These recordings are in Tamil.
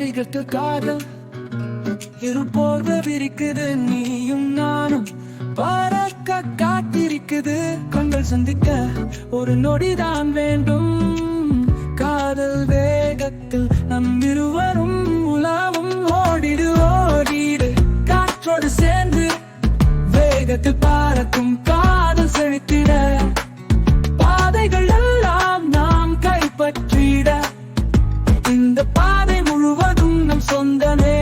வழிகட்டு காதல் இருப்போர்வ விரிக்குது, நீயும் நானும் பறக்க காத்திருக்குது. கண்கள் சந்திக்க ஒரு நொடிதான் வேண்டும், காதல் வேகத்தில் நம் இருவரும் உலாவும். ஓடிடு ஓடிடு காற்றோடு சேர்ந்து, வேகத்தில் பறக்கும் காதல் செழித்திட, பாதைகள் எல்லாம் நாம் கைப்பற்றிட, இந்த பாதை முழுவதும் நம் சொந்தமே.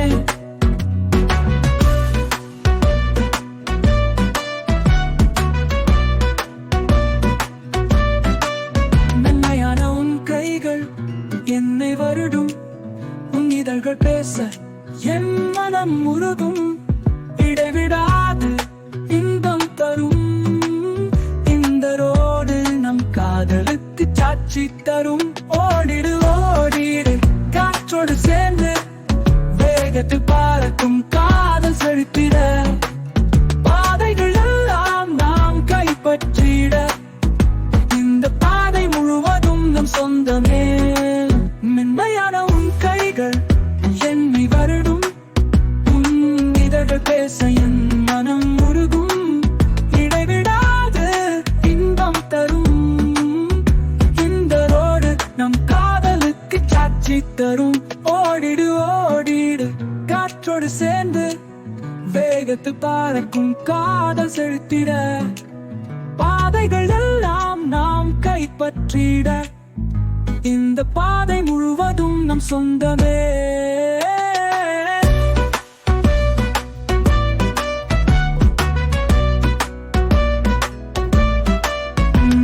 மென்மையான உன் கைகள் என்னை வருடும், உன் இதழ்கள் பேச என் மனம் உருகும். இடைவிடாது இன்பம் தரும், இந்த ரோடு நம் காதலுக்கு சாட்சி தரும். ஓடிடு ஓடிடு காற்றோடு சேர்ந்து, வேகத்தில் பறக்கும் காதல் செழித்திட, பாதைகள் எல்லாம் நாம் கைப்பற்றிட, இந்த பாதை முழுவதும் நம் சொந்தமே. மென்மையான உன் கைகள் என்னை வருடும், உன் இதழ்கள் பேச என் மனம் உருகும். இடைவிடாது இன்பம் தரும், இந்த ரோடு நம் காதலுக்கு சாட்சி தரும். ஓடிடு ஓடிடு காற்றோடு சேர்ந்து, வேகத்தில் பறக்கும் காதல் செலுத்திட, பாதைகள் எல்லாம் நாம் கைப்பற்றிட, இந்த பாதை முழுவதும் நம் சொந்தமே.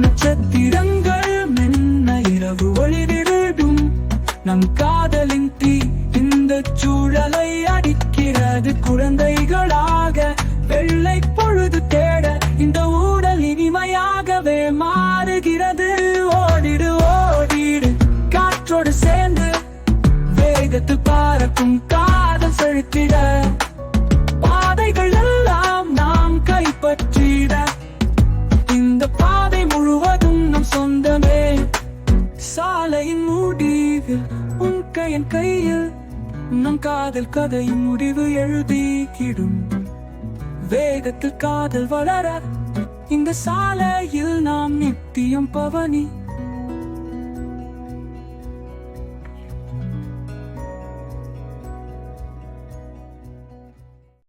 நட்சத்திரங்கள் மென்ன இரவு ஒளிவிடும், நம் காதலின் தீ இந்த சூழலை அடிக்கிறது. குழந்தைகளாக வெள்ளை பொழுது தேட, இந்த ஊடல் இனிமையாகவே மாறுகிறது. ஓடிடு ஓடிடு காற்றோடு சேர்ந்து, வேகத்தில் பறக்கும் காதல் செழித்திட, பாதைகள் எல்லாம் நாம் கைப்பற்றிட, இந்த பாதை முழுவதும் நம் சொந்தமே. சாலையின் முடிவில் உன் கையின் கையில், நம் காதல் கதையின் முடிவு எழுதிக்கிடும். வேகத்தில் காதல் வளர, இந்த சாலையில் நாம் நித்தியம் பவனி.